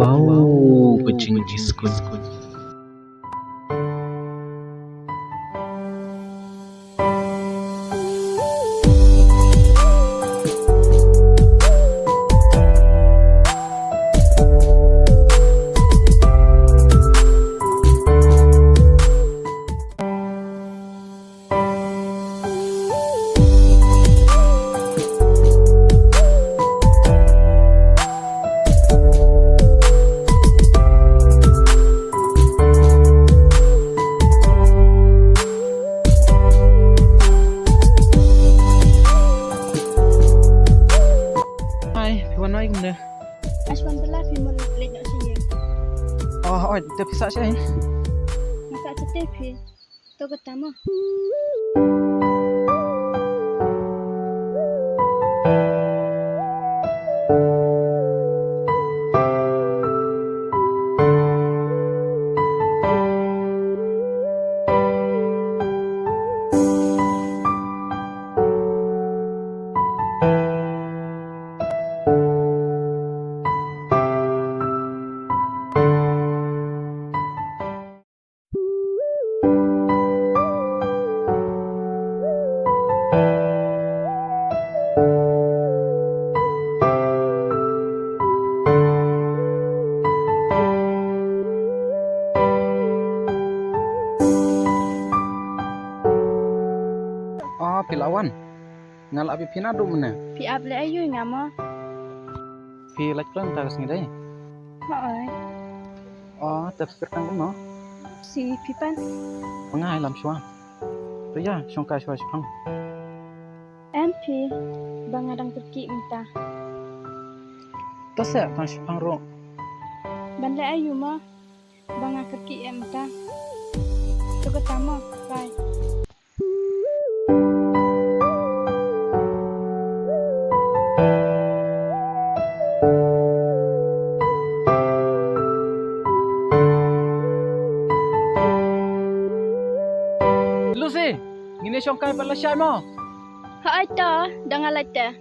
Wow, kucing jiskun. Hai, Piwan mai kumde. Aswan telah film pelik nak sini. Oh, dia pisah saya. Masa CTV. Tu pertama. Oh, pilawan. Ngal api pina do mana? Pi able ayu ngamo. Pi lek plan tagas ngidai. Hai. Oh, tapi kertang kuno. Si pipan. Pengai lam shwa. Ria, shongkai shwa shpang. MP. Bang adang pergi minta. Tasya tang shpang ro. Ban le ayu mo. Bang pergi minta. Tu pertama. Bye. Lucy, ngine shongkai pala shay mo. Hai ta, dangal late.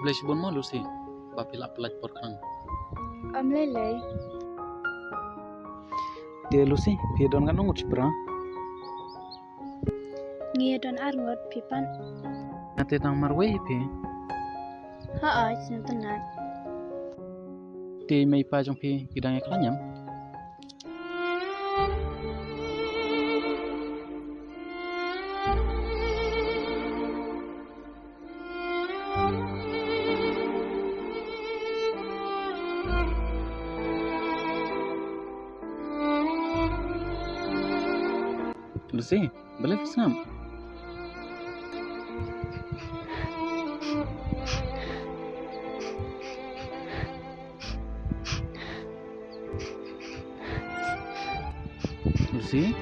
Flash bon mo Lucy. Bapil aplat porkang. Am lele. Dia Lucy, pi don kan ngut spra. Ngia don arngot pipan. Ate tang marwe pi. Hai, sentenan. Ti mai pa jong pi kidang eklanyam. Lucy, boleh kesam? Lucy,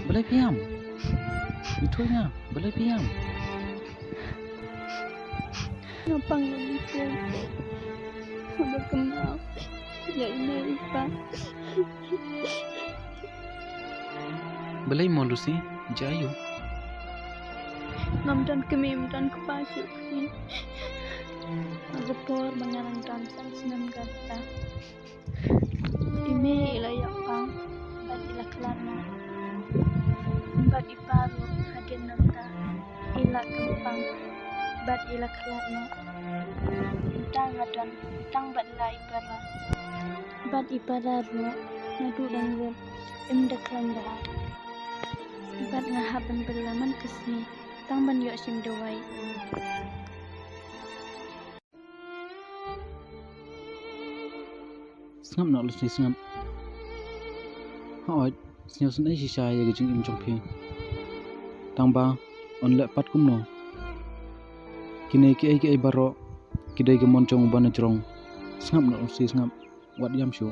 boleh piam? Itunya, boleh piam? Ngapang itu. Hamba kemau. Ya ini ipa. Boleh mo Lucy, jayu. Ngam dan kemim dan kepasuk ni. Aku por mengarang ramsan senam kata. Ini ilayak pang. Bat ilak lana. Bat iparu hadir nata. Ilak kempang. Bat ilak lana. Tang adan. Tang bat la ipara. Bat ipararu. Nadu dangun. Imdak landa. Bat ngahaban berlaman kesni. Tang ban yok sim dawai. Sengap nak Lucy sengap. Hoi, senyum senai sisa ya gejing im jong pi. Tang ba, on lek pat kum no. Kini ki ai baro kidai ke moncong bana jrong. Sngap na si sngap wat yam shu.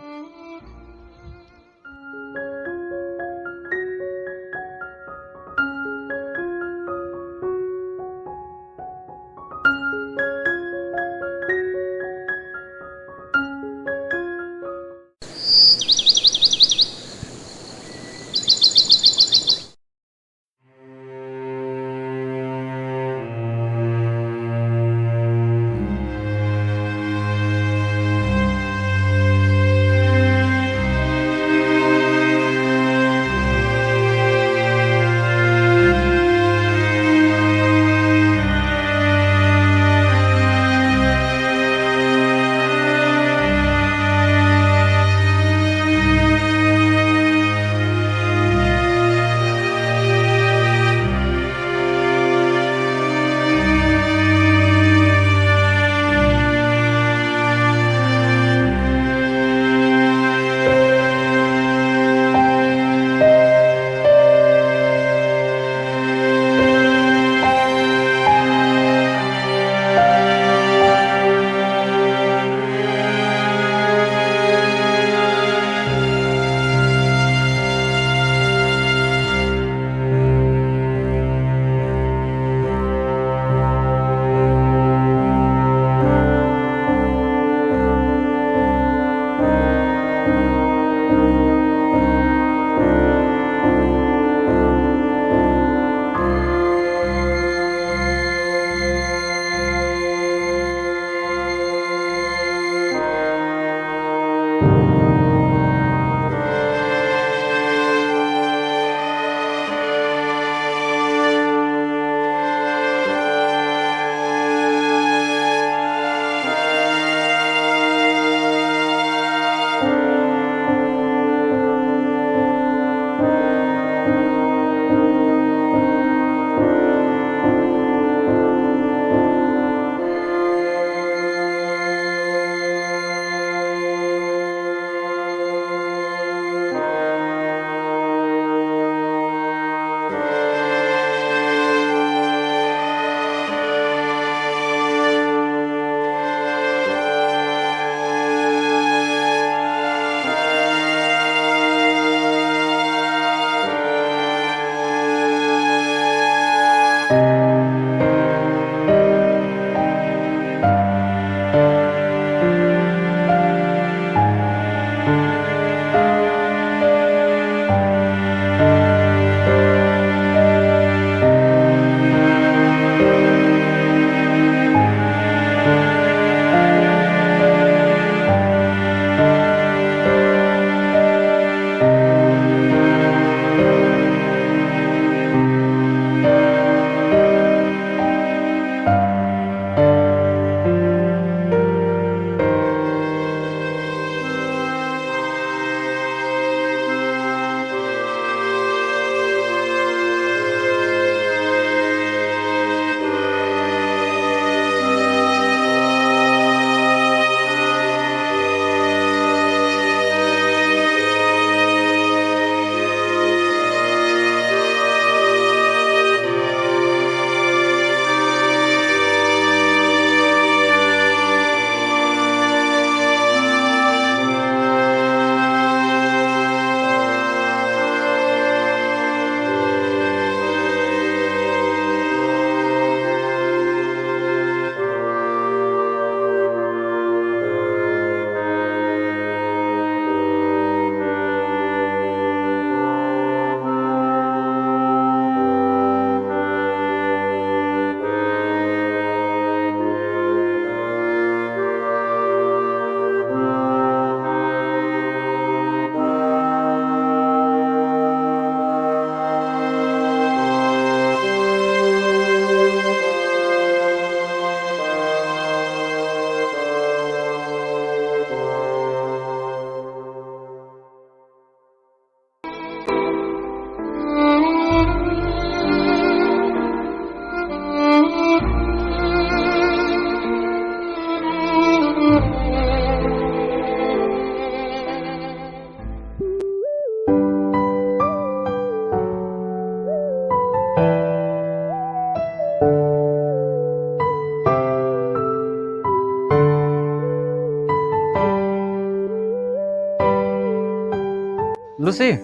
Lucy.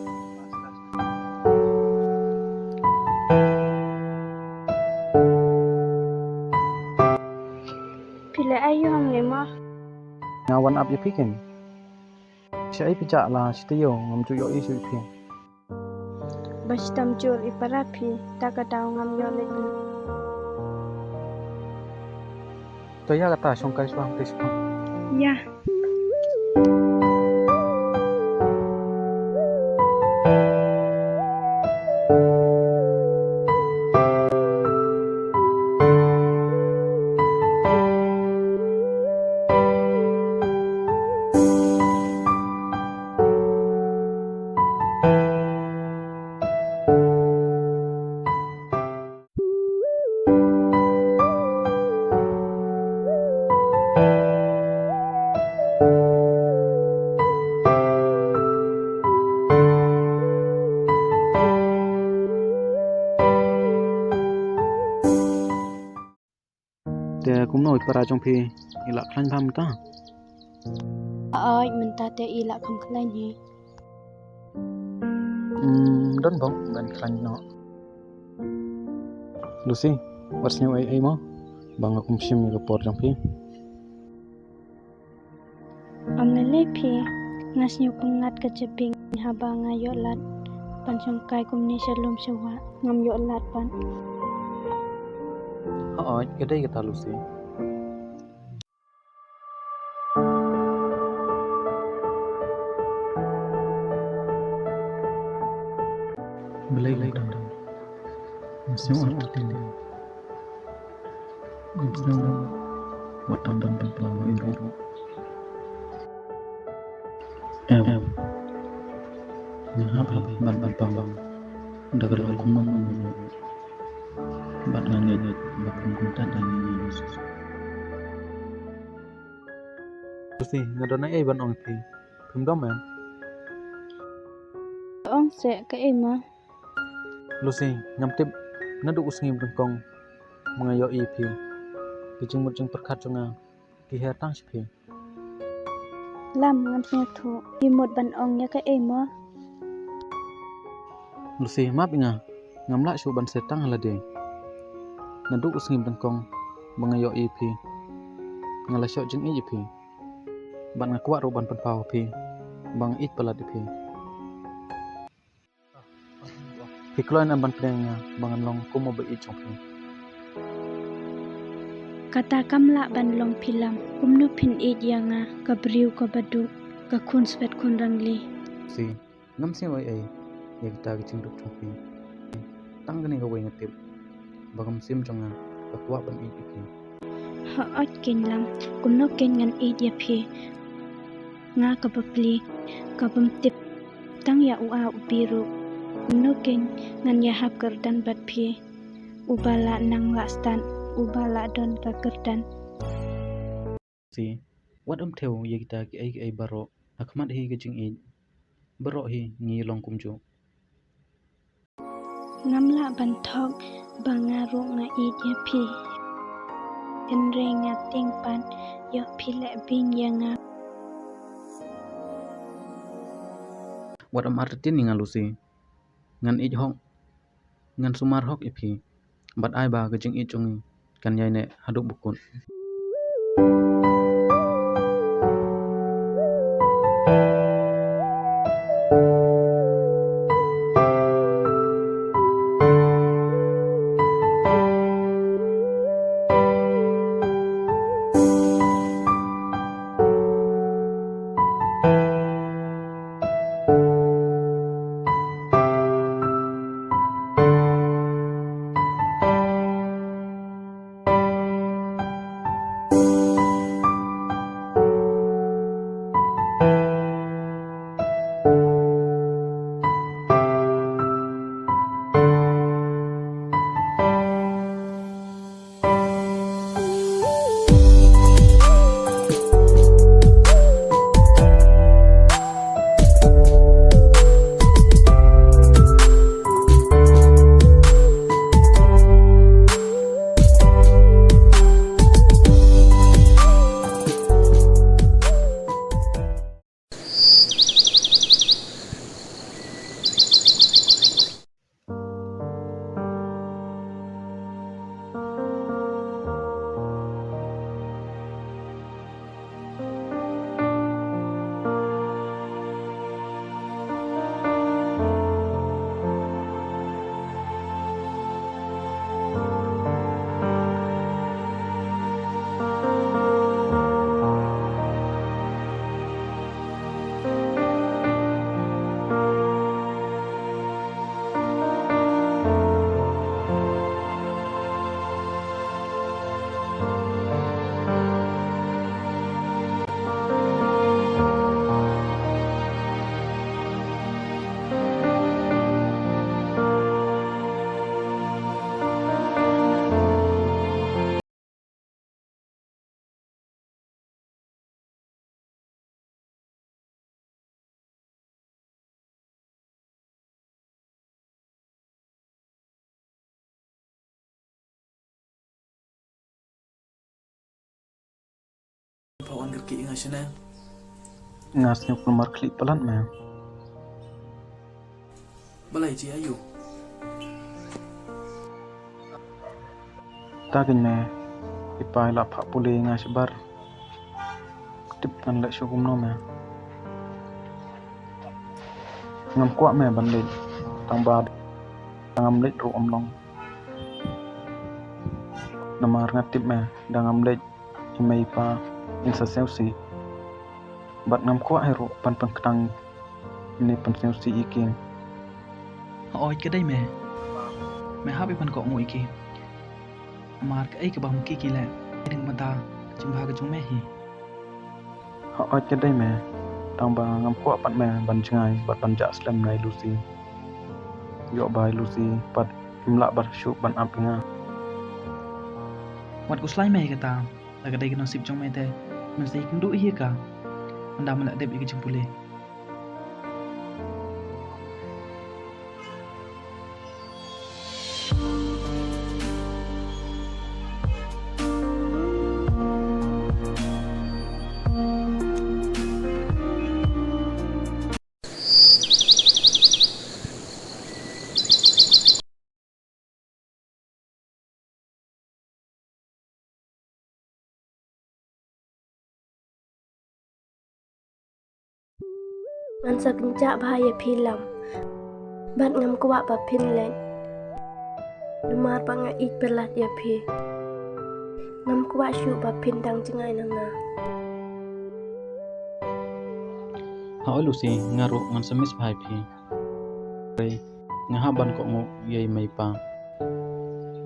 Pila ayo ang lima. Ngawan up ya pikin. Siya ay pijak lah sitiyo ngamcu yo isu ipin. Bastam jul iparapi taka daw ngam yo lagi. Toya kata songkai suang tis pang. Ya. Te kum noi para jong pi ilak klan pam ta. Ay menta te ila kam klan hi. Don bong ban klan no. Lucy, warsnya ai mo. Bang akum sim ni por jong pi. Am lele pi ngas nyu kungat ka ceping haba ngayo lat pan songkai kum ni shalom sewa ngam yo lat pan. Oi, kedai kata Lucy. Belai dan masih orang tini. Gusno watam dan pelawa iru. Ngahap ban pambang. Dagar aku ngomong. Ban nganyet bakung kuntan dan Yesus. Lucy, ngadona ai ban ong pi. Pemdom ya. Ong se ka ema. Lucy, nyamtip nadu usngi bengkong mengayo ipi. Kijing mujeng perkat jonga kiher tang sipi. Lam ngam nya thu imot ban ong ya ka ema. Lucy, maaf inga ngamla shu ban setang halade. Nadu usngi bengkong mengayo ipi. Ngalasyo jeng ipi. Ban ngakuat roban penpau pi. Bang it pelat ipi. Hikloin amban penengnya bangan long kumo be ichong pi. Kata kamla ban long pilam kumnu pin id yanga ka briu ka badu ka kun svet kun rangli. Si ngam si oi ai ya kita kicing duk chong pi. Tang gani ka wai ngatip. Bagam sim jonga ka kuat ban it ipi. Ha ot ken lam kumnu ken ngan id ya phi. Nga ka papli ka pam tip tang ya ua upiru. Kumnu ken ngan ya hap kerdan bat phi. Ubala nang lastan ubala don ka kerdan. Si wat theo ya kita ki ai baro akmat hi kicing it. Baro hi ngi long kumju. Ngamla ban thok bangaru nga id ya phi. Enre nga ting pan yo phi le bin yanga. Wat artin ni nga Lucy. Ngan it hok ngan sumar hok ipi. Bat ai ba kicing it chungi kan yai ne haduk bukun. Pawan gerki ingat sana. Ngasnya pelumar klik pelan me. Balai ci ayu. Tagin me. Ipai la pak pule ngas bar. Tip kan lek syukum no me. Ngam kuat me ban lek. Tang bad. Ngam lek ru long. Namar ngatip me. Dangam lek. Imei pa. Insa seusi. Bat ngam kuat heru pan ketang. Ini pan seusi iking. Oi cái đây mẹ hát với bạn cọ ngồi kì mà cái ấy cái bằng kì kì lẹ đừng mà ta chúng ba cái chúng mẹ hi Họ oi cái đây me. Tang ba ngam kuat pan me ban cengai bat ban jak slam nai Lucy. Yo bai Lucy pat imla bar syuk ban apinga. Wat ku slai mẹ cái ta là cái đây cái nasib trong mẹ te mình sẽ cũng đuổi hi cả anh đam lại đẹp cái chúng pule Ngan sa kencak bahaya pilam. Bat ngam kuat ba pin len. Lumar ba nga ik belat ya pi. Ngam kuat syuk ba pin dang cengai nanga. Họ Lucy ngaru ngan semis bahai pi. Re ngahab ban kok nguk yai mai pa.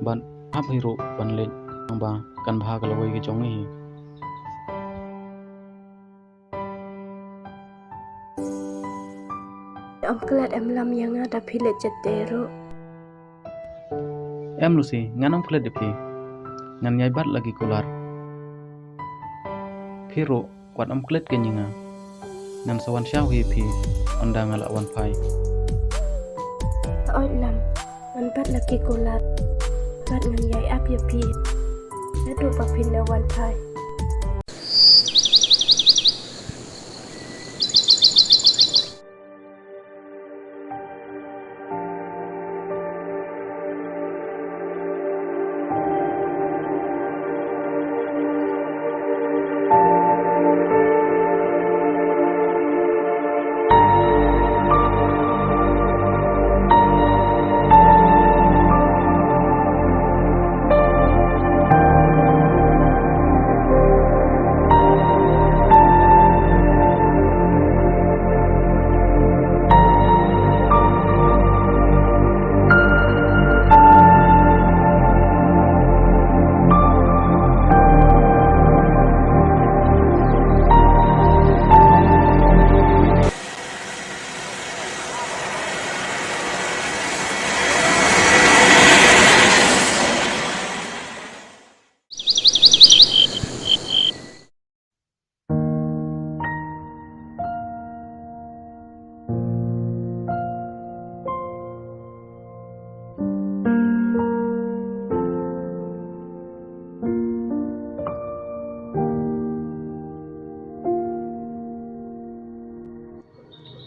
Ban hab hiru ban lek ang ba kan bahag lawai ke jongi. Om kelat em lam yang ada pilet jatero. Em Lucy nganam klet depi. Ngan yai bat lagi kular. Piro kuat am klet ke nyinga. Ngan sawan syau hi pi anda ngalak wan pai. Oi lam. Ngan bat lagi kolat. Bat ngan yai ap ya pi. Nadu ba pin na wan pai.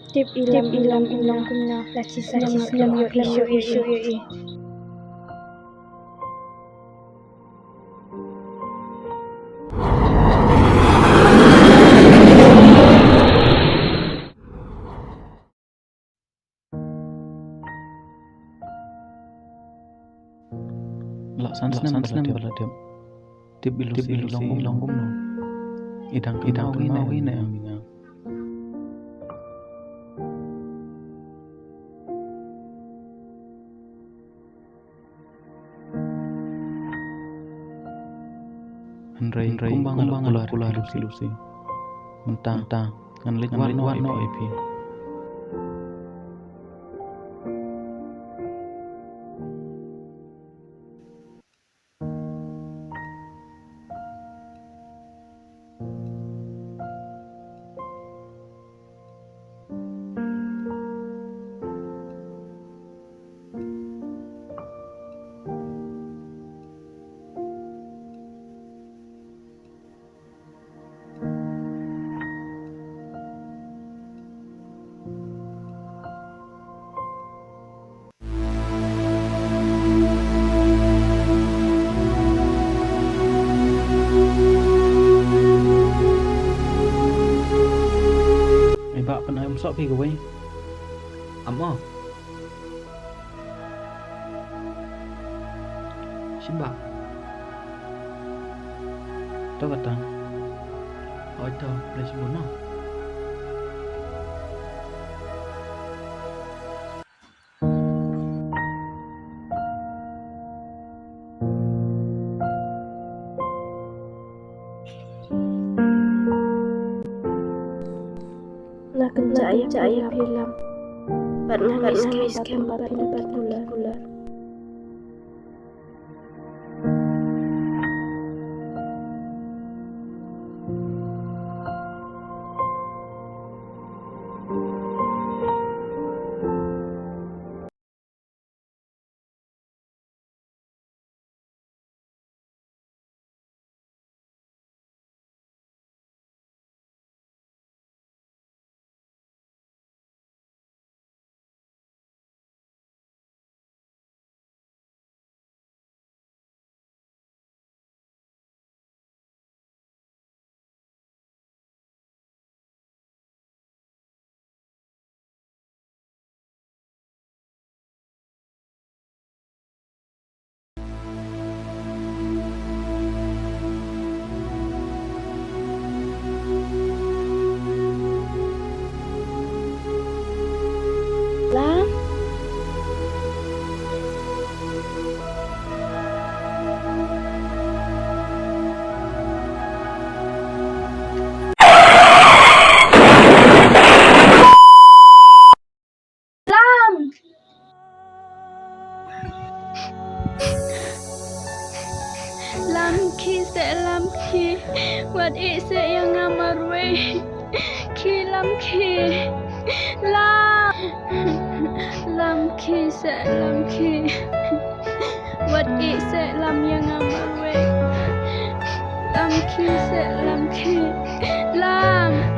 Tip ilam kumna laci slam yo i. Lak san slam baladem. Tip Lucy longgum no. Idang mau ine ang minga. Henry kumbang kular Lucy. Mentang ngan lek warno ipi. Amma. Simba. Tahu kata. Oi to, boleh sebut no. Nak cahaya film. Pernah miskin partikular. Lam. Lam ki wat ise yang amarwe ki lam ki wat ise lam yang amarwe lam ki lam